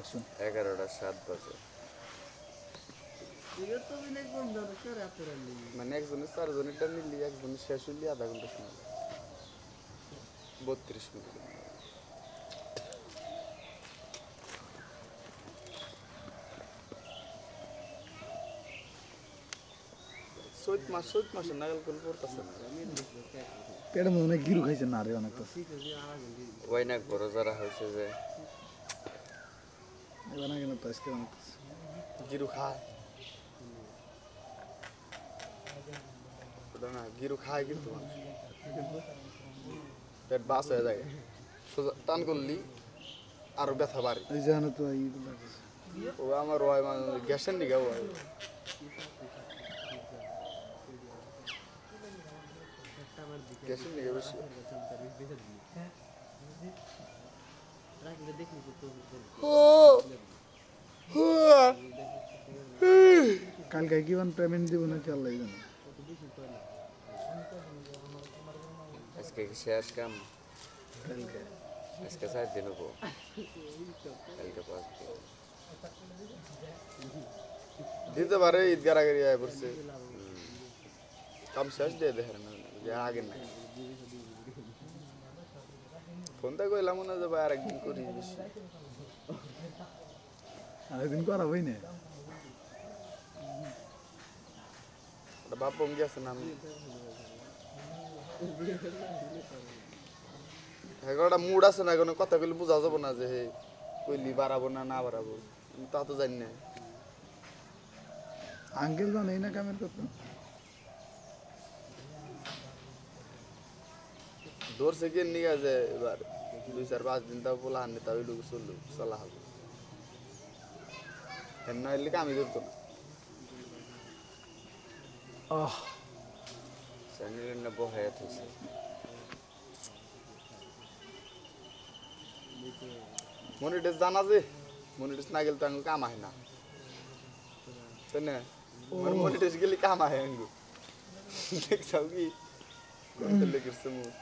শুন 11:07 বাজে মানে একজনের 4 জনেরটা নিলি একজনের শেষ হইলি আধা ঘন্টা সময় 32 মিনিট চৈত মাসে নাগাল কোন পড়তেছে না পেটের মধ্যে অনেক গিরু খাইছে না রে অনেক ওই না বড় যারা হয়েছে যে এবার না কেন তো আজকে অনেক গিরু খায় ওটা না গিরু খায় কিন্তু মানুষ পেট বাস হয়ে যায় সোজা টান করলি আরো ব্যথা বাড়ে এই জানো তো এই ও আমার ওই মানে গ্যাসের নিগা ওই গ্যাসের নিগা বেশি কালকে কি বান পেমেন্ট দিব না কি আল্লাহ জানে আজকে কি শেষ কাম কালকে আজকে 7 দিন হবো কালকে 5 দিন দিতে পারে ঈদগার আগে আয় পড়ছে কাম শেষ দিয়ে দেখেন না যে আগে না ফোনটা কইলাম না যে ভাই আরেকদিন করি বেশি আরেকদিন করা হই না ওটা বাপ বম গেছে না আমি একটা মুড আছে না কোনো কথা কইলে বোঝা যাবো না যে হে কইলি বাড়াবো না না বাড়াবো তা তো জানি না আঙ্কেল জানেই না কামের কথা ধরছে কি নিয়ে যে এবার 2-4-5 দিন তাও পোলা আনলে তাও লোক চলা হবে হেন না হইলে কামই ধরতো না চ্যানেলের না বহায়া থাকছে মনিটাইজ জানা যে মনিটাইজ না গেলে তো আঙ্গু কাম হয় না তাই না মনিটাইজ গেলে কাম হয় আঙ্গু দেখছাও কি করতে লেগেছে মুঠ